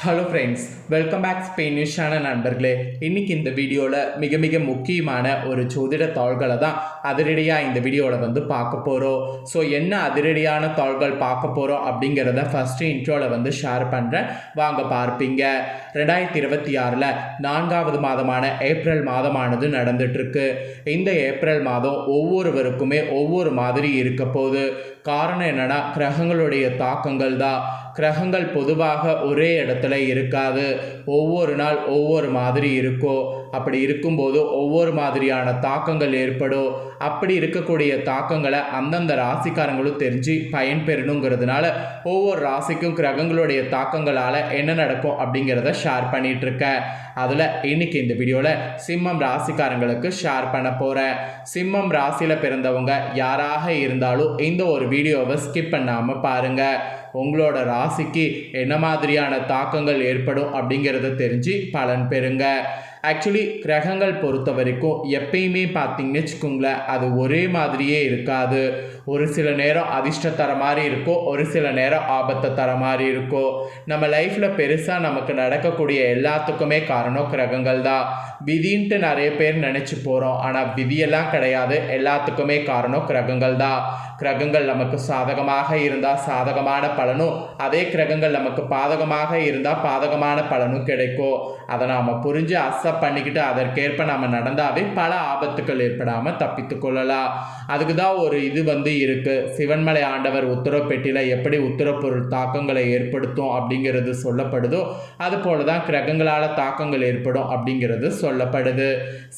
Hello friends, welcome back Spain news channel நண்பர்களே. இன்றைக்கி இந்த வீடியோவில் மிக முக்கியமான ஒரு ஜோதிட தாள்களை தான் அதிரடியாக இந்த வீடியோவில் பார்க்க போகிறோம். ஸோ என்ன அதிரடியான தாள்கள் பார்க்க போகிறோம் அப்படிங்கிறத ஃபஸ்ட்டு இன்ட்ரோவில் ஷேர் பண்ணுறேன், வாங்க பார்ப்பீங்க. 2026 4வது மாதமான ஏப்ரல் மாதமானது நடந்துட்டுருக்கு. இந்த ஏப்ரல் மாதம் ஒவ்வொருவருக்குமே ஒவ்வொரு மாதிரி இருக்க போகுது. காரணம் என்னென்னா, கிரகங்களுடைய தாக்கங்கள் தான். கிரகங்கள் பொதுவாக ஒரே இடத்துல இருக்காது, ஒவ்வொரு நாள் ஒவ்வொரு மாதிரி இருக்கும். அப்படி இருக்கும்போது ஒவ்வொரு மாதிரியான தாக்கங்கள் ஏற்படும். அப்படி இருக்கக்கூடிய தாக்கங்களை அந்தந்த ராசிக்காரங்களும் தெரிஞ்சு பயன்பெறணுங்கிறதுனால ஒவ்வொரு ராசிக்கும் கிரகங்களுடைய தாக்கங்களால் என்ன நடக்கும் அப்படிங்கிறத ஷேர் பண்ணிட்டு இருக்கேன். அதில் இன்னைக்கு இந்த வீடியோவில் சிம்மம் ராசிக்காரங்களுக்கு ஷேர் பண்ண போகிறேன். சிம்மம் ராசியில் பிறந்தவங்க யாராக இருந்தாலும் இந்த ஒரு வீடியோவை ஸ்கிப் பண்ணாமல் பாருங்கள். உங்களோட ராசிக்கு என்ன மாதிரியான தாக்கங்கள் ஏற்படும் அப்படிங்கிறத தெரிஞ்சு பலன் பெறுங்க. ஆக்சுவலி கிரகங்கள் பொறுத்த வரைக்கும் எப்பயுமே பார்த்தீங்கன்னு வச்சுக்கோங்களேன், அது ஒரே மாதிரியே இருக்காது. ஒரு சில நேரம் அதிர்ஷ்டம் தர மாதிரி இருக்கும், ஒரு சில நேரம் ஆபத்தை தர மாதிரி இருக்கும். நம்ம லைஃப்பில் பெருசாக நமக்கு நடக்கக்கூடிய எல்லாத்துக்குமே காரணம் கிரகங்கள் தான். விதின்ட்டு நிறைய பேர் நினச்சி போகிறோம், ஆனால் விதியெல்லாம் கிடையாது. எல்லாத்துக்குமே காரணம் கிரகங்கள் தான். கிரகங்கள் நமக்கு சாதகமாக இருந்தால் சாதகமான பலனும், அதே கிரகங்கள் நமக்கு பாதகமாக இருந்தால் பாதகமான பலனும் கிடைக்கும். அதை நாம் புரிஞ்சு அக்செப்ட் பண்ணிக்கிட்டு அதற்கேற்ப நம்ம நடந்தாவே பல ஆபத்துக்கள் ஏற்படாமல் தப்பித்து கொள்ளலாம். அதுக்கு தான் ஒரு இது இருக்கு. சிவன்மலை ஆண்டவர் உத்தரவு பெட்டியில் எப்படி உத்தரப்பொருள் தாக்கங்களை ஏற்படுத்தும் அப்படிங்கிறது சொல்லப்படுதோ, அது போல தான் கிரகங்களால் தாக்கங்கள் ஏற்படும் அப்படிங்கிறது சொல்லப்படுது.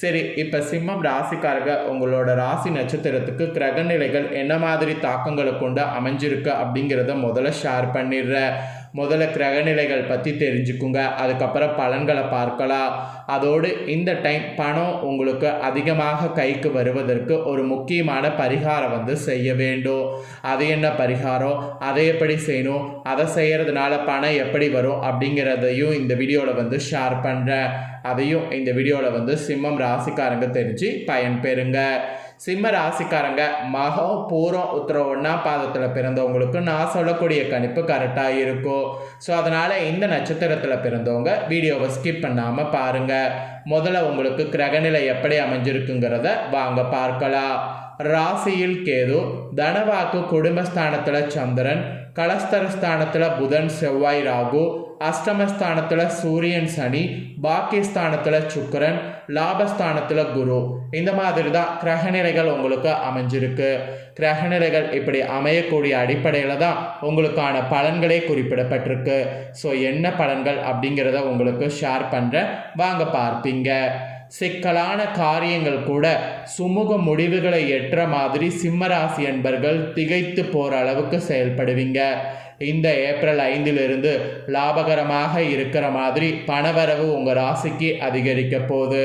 சரி, இப்போ சிம்மம் ராசிக்காரங்க உங்களோட ராசி நட்சத்திரத்துக்கு கிரக நிலைகள் என்ன மாதிரி தாக்கங்களை கொண்டு அமைஞ்சிருக்கு அப்படிங்கிறத முதல்ல ஷேர் பண்ணிடுறேன். முதல்ல கிரகநிலைகள் பற்றி தெரிஞ்சுக்குங்க, அதுக்கப்புறம் பலன்களை பார்க்கலாம். அதோடு இந்த டைம் பணம் உங்களுக்கு அதிகமாக கைக்கு வருவதற்கு ஒரு முக்கியமான பரிகாரம் செய்ய வேண்டும். அது என்ன பரிகாரம், அதை எப்படி செய்யணும், அதை செய்கிறதுனால பணம் எப்படி வரும் அப்படிங்கிறதையும் இந்த வீடியோவில் ஷேர் பண்ணுறேன். அதையும் இந்த வீடியோவில் சிம்மம் ராசிக்காரங்க தெரிஞ்சு பயன்பெறுங்க. சிம்ம ராசிக்காரங்க மகம் பூரம் உத்திரம் 1ஆம் பாதத்தில் பிறந்தவங்களுக்கு நான் சொல்லக்கூடிய கணிப்பு கரெக்டாக இருக்கும். ஸோ அதனால் இந்த நட்சத்திரத்தில் பிறந்தவங்க வீடியோவை ஸ்கிப் பண்ணாமல் பாருங்கள். முதல்ல உங்களுக்கு கிரகநிலை எப்படி அமைஞ்சிருக்குங்கிறத வாங்க பார்க்கலாம். ராசியில் கேது, தனவாக்கு குடும்பஸ்தானத்தில் சந்திரன், கலஸ்தரஸ்தானத்தில் புதன் செவ்வாய் ராகு, அஷ்டமஸ்தானத்தில் சூரியன் சனி, பாக்கியஸ்தானத்தில் சுக்கிரன், லாபஸ்தானத்தில் குரு. இந்த மாதிரி தான் கிரகநிலைகள் உங்களுக்கு அமைஞ்சிருக்கு. கிரகநிலைகள் இப்படி அமையக்கூடிய அடிப்படையில் தான் உங்களுக்கான பலன்களே குறிப்பிடப்பட்டிருக்கு. ஸோ என்ன பலன்கள் அப்படிங்கிறத உங்களுக்கு ஷேர் பண்ணுறேன், வாங்க பார்ப்பீங்க. சிக்கலான காரியங்கள் கூட சுமூக முடிவுகளை எட்டுற மாதிரி சிம்மராசி என்பர்கள் திகைத்து போகிற அளவுக்கு செயல்படுவீங்க. இந்த ஏப்ரல் 5 லாபகரமாக இருக்கிற மாதிரி பணவரவு உங்கள் ராசிக்கு அதிகரிக்க போகுது.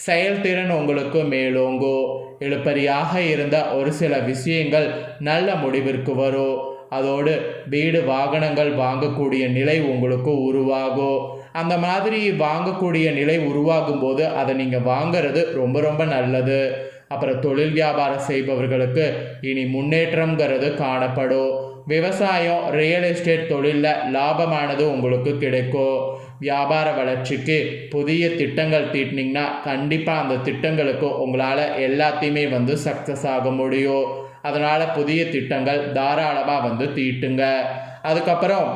செயல்திறன் உங்களுக்கு மேலோங்கோ. இழுபறியாக இருந்த ஒரு சில விஷயங்கள் நல்ல முடிவிற்கு வரும். அதோடு வீடு வாகனங்கள் வாங்கக்கூடிய நிலை உங்களுக்கு உருவாகும். அந்த மாதிரி வாங்கக்கூடிய நிலை உருவாகும் போது அதை நீங்கள் வாங்கிறது ரொம்ப நல்லது. அப்புறம் தொழில் வியாபாரம் செய்பவர்களுக்கு இனி முன்னேற்றங்கிறது காணப்படும். விவசாயம், ரியல் எஸ்டேட் தொழிலில் லாபமானது உங்களுக்கு கிடைக்கும். வியாபார வளர்ச்சிக்கு புதிய திட்டங்கள் தீட்டினீங்கன்னா கண்டிப்பாக அந்த திட்டங்களுக்கு உங்களால் எல்லாத்தையுமே சக்ஸஸ் ஆக முடியும். அதனால் புதிய திட்டங்கள் தாராளமாக தீட்டுங்க. அதுக்கப்புறம்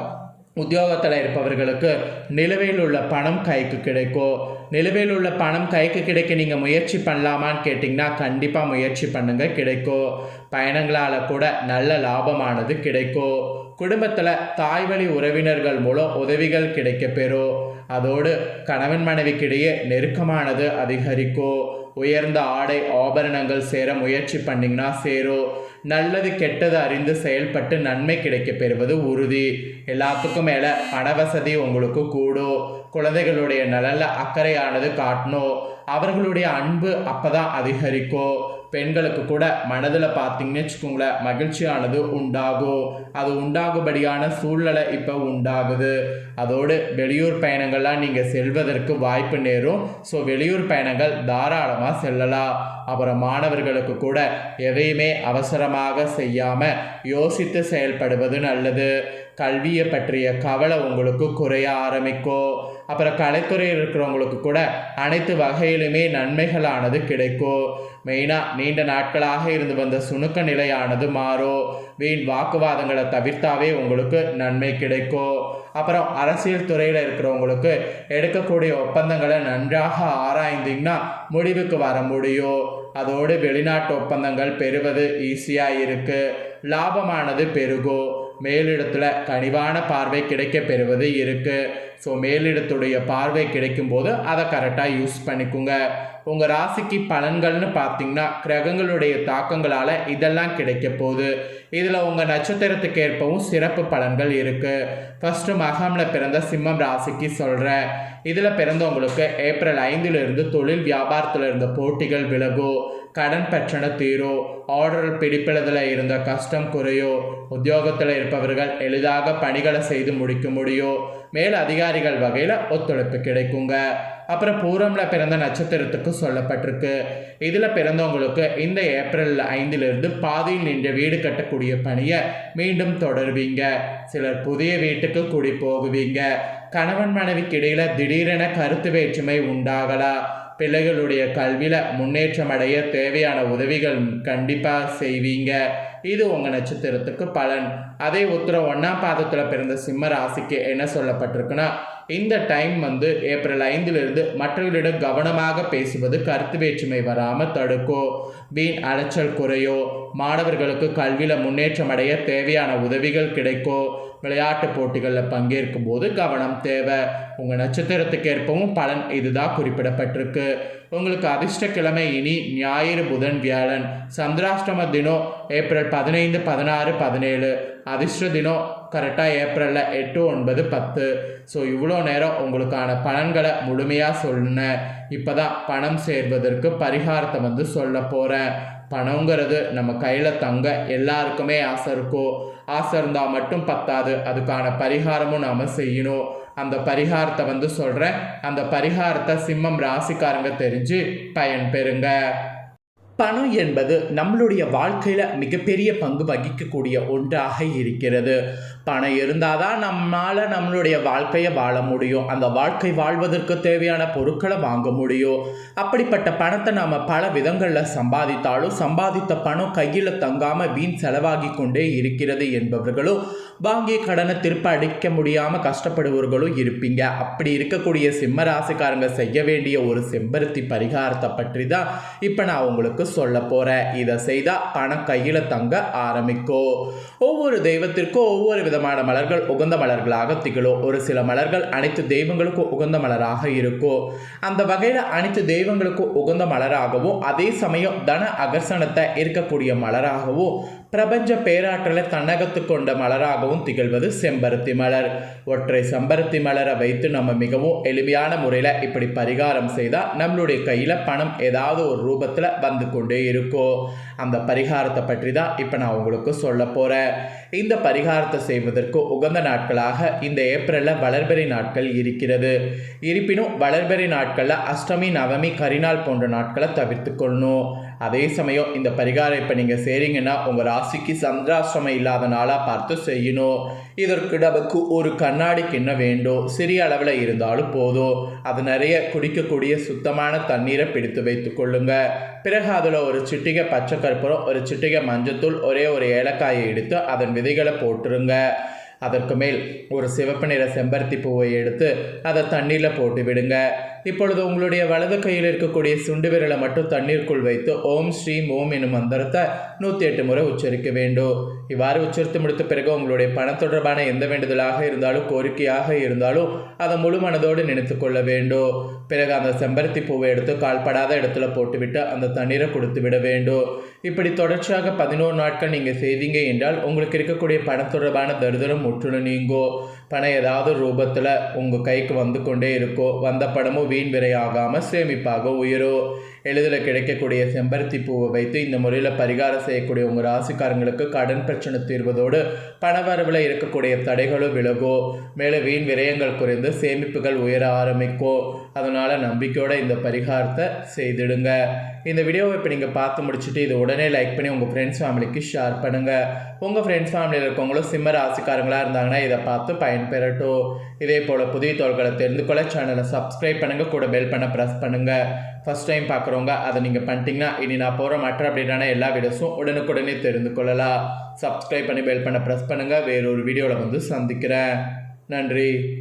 உத்தியோகத்தில் இருப்பவர்களுக்கு நிலுவையில் உள்ள பணம் கைக்கு கிடைக்கும். நிலுவையில் உள்ள பணம் கைக்கு கிடைக்க நீங்கள் முயற்சி பண்ணலாமான்னு கேட்டிங்கன்னா கண்டிப்பாக முயற்சி பண்ணுங்கள், கிடைக்கும். பயணங்களால் கூட நல்ல லாபமானது கிடைக்கும். குடும்பத்தில் தாய்வழி உறவினர்கள் மூலம் உதவிகள் கிடைக்க பெறும். அதோடு கணவன் மனைவிக்கிடையே நெருக்கமானது அதிகரிக்கும். உயர்ந்த ஆடை ஆபரணங்கள் சேர முயற்சி பண்ணிங்கன்னா சேரும். நல்லது கெட்டது அறிந்து செயல்பட்டு நன்மை கிடைக்க பெறுவது உறுதி. எல்லாத்துக்கும் மேலே பணவசதி உங்களுக்கு கூடும். குழந்தைகளுடைய நலனில் அக்கறையானது காட்டணும். அவர்களுடைய அன்பு அப்போ தான் அதிகரிக்கும். பெண்களுக்கு கூட மனதில் பார்த்தீங்கன்னு வச்சுக்கோங்களேன், மகிழ்ச்சியானது உண்டாகும். அது உண்டாகும்படியான சூழ்நிலை இப்போ உண்டாகுது. அதோடு வெளியூர் பயணங்கள்லாம் நீங்கள் செல்வதற்கு வாய்ப்பு நேரும். ஸோ வெளியூர் பயணங்கள் தாராளமாக செல்லலாம். அப்புறம் மாணவர்களுக்கு கூட எதையுமே அவசரமாக செய்யாமல் யோசித்து செயல்படுவது நல்லது. கல்வியை பற்றிய கவலை உங்களுக்கு குறைய ஆரம்பிக்கும். அப்புறம் கலைத்துறையில் இருக்கிறவங்களுக்கு கூட அனைத்து வகையிலுமே நன்மைகளானது கிடைக்கும். மெயினாக நீண்ட நாட்களாக இருந்து வந்த சுணுக்க நிலையானது மாறும். வீண் வாக்குவாதங்களை தவிர்த்தாவே உங்களுக்கு நன்மை கிடைக்கும். அப்புறம் அரசியல் துறையில் இருக்கிறவங்களுக்கு எடுக்கக்கூடிய ஒப்பந்தங்களை நன்றாக ஆராய்ந்தீங்கன்னா முடிவுக்கு வர முடியும். அதோடு வெளிநாட்டு ஒப்பந்தங்கள் பெறுவது ஈஸியாக இருக்குது. லாபமானது பெருகும். மேலிடத்தில் கனிவான பார்வை கிடைக்க பெறுவது இருக்குது. ஸோ மேலிடத்துடைய பார்வை கிடைக்கும் போது அதை கரெக்டாக யூஸ் பண்ணிக்கோங்க. உங்கள் ராசிக்கு பலன்கள்னு பார்த்தீங்கன்னா கிரகங்களுடைய தாக்கங்களால் இதெல்லாம் கிடைக்க போகுது. இதில் உங்கள் நட்சத்திரத்துக்கு ஏற்பவும் சிறப்பு பலன்கள் இருக்குது. ஃபஸ்ட்டு மகமில் பிறந்த சிம்மம் ராசிக்கு சொல்கிறேன். இதில் பிறந்தவங்களுக்கு ஏப்ரல் 5 தொழில் வியாபாரத்தில் இருந்த போட்டிகள் விலகும். கடன் பிரச்சனை தீரும். ஆர்டர் பிடிப்பதில் இருந்த கஷ்டம் குறையும். உத்தியோகத்தில் இருப்பவர்கள் எளிதாக பணிகளை செய்து முடிக்க முடியும். மேல் அதிகாரிகள் வகையில் ஒத்துழைப்பு கிடைக்குங்க. அப்புறம் பூரமில் பிறந்த நட்சத்திரத்துக்கு சொல்லப்பட்டிருக்கு. இதில் பிறந்தவங்களுக்கு இந்த ஏப்ரல் 5 பாதியில் நின்ற வீடு கட்டக்கூடிய பணியை மீண்டும் தொடர்வீங்க. சிலர் புதிய வீட்டுக்கு குடி போகுவீங்க. கணவன் மனைவிக்கு இடையில திடீரென கருத்து வேற்றுமை உண்டாகலாம். பிள்ளைகளுடைய கல்வியில் முன்னேற்றம் அடைய தேவையான உதவிகள் கண்டிப்பாக செய்வீங்க. இது உங்கள் நட்சத்திரத்துக்கு பலன். அதே உத்திரம் 1ஆம் பாதத்தில் பிறந்த சிம்ம ராசிக்கு என்ன சொல்லப்பட்டிருக்குன்னா, இந்த டைம் ஏப்ரல் 5 மற்றவர்களிடம் கவனமாக பேசுவது கருத்து வேற்றுமை வராமல் தடுக்கும். வீண் அலைச்சல் குறையும். மாணவர்களுக்கு கல்வியில் முன்னேற்றம் அடைய தேவையான உதவிகள் கிடைக்கும். விளையாட்டு போட்டிகளில் பங்கேற்கும் போது கவனம் தேவை. உங்கள் நட்சத்திரத்துக்கு ஏற்பவும் பலன் இதுதான் குறிப்பிடப்பட்டிருக்கு. உங்களுக்கு அதிர்ஷ்ட கிழமை இனி ஞாயிறு, புதன், வியாழன். சந்திராஷ்டம தினம் ஏப்ரல் 15, 16, 17. அதிர்ஷ்ட தினம் கரெக்டாக ஏப்ரலில் 8, 9, 10. ஸோ இவ்வளோ நேரம் உங்களுக்கான பலன்களை முழுமையாக சொன்னேன். இப்போ தான் பணம் சேர்வதற்கு பரிகாரத்தை சொல்ல போகிறேன். பணங்கிறது நம்ம கையில் தங்க எல்லாருக்குமே ஆசை இருக்கும். ஆசை இருந்தால் மட்டும் பத்தாது, அதுக்கான பரிகாரமும் நாம் செய்யணும். அந்த பரிகாரத்தை சொல்கிறேன். அந்த பரிகாரத்தை சிம்மம் ராசிக்காரங்க தெரிஞ்சு பயன் பெறுங்க. பணம் என்பது நம்மளுடைய வாழ்க்கையில் மிகப்பெரிய பங்கு வகிக்கக்கூடிய ஒன்றாக இருக்கிறது. பணம் இருந்தால் தான் நம்மளுடைய வாழ்க்கையை வாழ முடியும். அந்த வாழ்க்கை வாழ்வதற்கு தேவையான பொருட்களை வாங்க முடியும். அப்படிப்பட்ட பணத்தை நாம் பல விதங்களில் சம்பாதித்தாலும் சம்பாதித்த பணம் கையில் தங்காமல் வீண் செலவாகி கொண்டே இருக்கிறது என்பவர்களும், வாங்கிய கடனை திருப்ப அடிக்க முடியாமல் கஷ்டப்படுபவர்களும் இருப்பீங்க. அப்படி இருக்கக்கூடிய சிம்ம ராசிக்காரங்க செய்ய வேண்டிய ஒரு செம்பருத்தி பரிகாரத்தை பற்றி தான் இப்போ நான் உங்களுக்கு சொல்ல போகிறேன். இதை செய்தால் பணம் கையில் தங்க ஆரம்பிக்கும். ஒவ்வொரு தெய்வத்திற்கும் ஒவ்வொரு விதமான மலர்கள் உகந்த மலர்களாக திகழும். ஒரு சில மலர்கள் அனைத்து தெய்வங்களுக்கும் உகந்த மலராக இருக்கும். அந்த வகையில் அனைத்து தெய்வங்களுக்கும் உகந்த மலராகவும் அதே சமயம் தன அகர்ஷணத்தை இருக்கக்கூடிய மலராகவும் பிரபஞ்ச பேராற்றலை தன்னகத்து கொண்ட மலராகவும் திகழ்வது செம்பருத்தி மலர். ஒற்றை செம்பருத்தி மலரை வைத்து நம்ம மிகவும் எளிமையான முறையில் இப்படி பரிகாரம் செய்தால் நம்மளுடைய கையில் பணம் ஏதாவது ஒரு ரூபத்தில் வந்து கொண்டே இருக்கும். அந்த பரிகாரத்தை பற்றி தான் இப்போ நான் உங்களுக்கு சொல்ல போகிறேன். இந்த பரிகாரத்தை செய்வதற்கு உகந்த நாட்களாக இந்த ஏப்ரலில் வளர்பிறை நாட்கள் இருக்கிறது. இருப்பினும் வளர்பிறை நாட்களில் அஷ்டமி, நவமி, கரிநாள் போன்ற நாட்களை தவிர்த்து கொள்ளணும். அதே சமயம் இந்த பரிகாரம் இப்போ நீங்கள் செய்கிறீங்கன்னா உங்கள் ராசிக்கு சந்திராஷ்டமம் இல்லாத நாளாக பார்த்து செய்யணும். இதற்கு நமக்கு ஒரு கண்ணாடி கிண்ணம் வேண்டும். சிறிய அளவில் இருந்தாலும் போதும். அது நிறைய குடிக்கக்கூடிய சுத்தமான தண்ணீரை பிடித்து வைத்து கொள்ளுங்க. பிறகு அதில் ஒரு சிட்டிகை பச்சை கற்பூரம், ஒரு சிட்டிகை மஞ்சத்தூள், ஒரே ஒரு ஏலக்காயை எடுத்து அதன் விதைகளை போட்டுருங்க. அதற்கு மேல் ஒரு சிவப்பு நிற செம்பருத்தி பூவை எடுத்து அதை தண்ணீரில் போட்டு விடுங்க. இப்பொழுது உங்களுடைய வலது கையில் இருக்கக்கூடிய சுண்டு விரலை மட்டும் தண்ணீருக்குள் வைத்து ஓம் ஸ்ரீம் ஓம் என்னும் மந்திரத்தை 108 முறை உச்சரிக்க வேண்டும். இவ்வாறு உச்சரித்து முடித்த பிறகு உங்களுடைய பண தொடர்பான எந்த வேண்டுதலாக இருந்தாலும் கோரிக்கையாக இருந்தாலும் அதை முழு மனதோடு நினைத்து கொள்ள வேண்டும். பிறகு அந்த செம்பருத்தி பூவை எடுத்து கால்படாத இடத்துல போட்டுவிட்டு அந்த தண்ணீரை கொடுத்து விட வேண்டும். இப்படி தொடர்ச்சியாக 11 நாட்கள் நீங்கள் செய்தீங்க என்றால் உங்களுக்கு இருக்கக்கூடிய பண தொடர்பான தரித்திரம் முற்றிலும் நீங்கும். பணம் ஏதாவது ரூபத்தில் உங்கள் கைக்கு வந்து கொண்டே இருக்கும். வந்த பணமும் வீண் விரையாகாமல் சேமிப்பாக உயரும். எளிதில் கிடைக்கக்கூடிய செம்பருத்தி பூவை வைத்து இந்த முறையில் பரிகாரம் செய்யக்கூடிய உங்கள் ராசிக்காரங்களுக்கு கடன் பிரச்சனை தீர்வதோடு பணவரவில் இருக்கக்கூடிய தடைகளும் விலகும். மேலும் வீண் விரயங்கள் குறைந்து சேமிப்புகள் உயர ஆரம்பிக்கும். அதனால் நம்பிக்கையோடு இந்த பரிகாரத்தை செய்திடுங்க. இந்த வீடியோவை இப்போ நீங்கள் பார்த்து முடிச்சுட்டு இது உடனே லைக் பண்ணி உங்கள் ஃப்ரெண்ட்ஸ் ஃபேமிலிக்கு ஷேர் பண்ணுங்கள். உங்கள் ஃப்ரெண்ட்ஸ் ஃபேமிலியில் இருக்கவங்களும் சிம்ம ராசிக்காரங்களாக இருந்தாங்கன்னா இதை பார்த்து பயன்பெறட்டும். இதே போல் புதிய தகவல்களை தெரிந்து கொள்ள சேனலை சப்ஸ்கிரைப் பண்ணுங்கள், கூட பெல் பண்ண ப்ரெஸ் பண்ணுங்கள். ஃபஸ்ட் டைம் பார்க்குறவங்க அதை நீங்கள் பண்ணிட்டீங்கன்னா இனி நான் போகிற மற்ற அப்டேட்டான எல்லா வீடியோஸும் உடனுக்குடனே தெரிந்து கொள்ளலாம். சப்ஸ்கிரைப் பண்ணி பெல் பண்ண ப்ரெஸ் பண்ணுங்கள். வேறொரு வீடியோவில் வந்து சந்திக்கிறேன். நன்றி.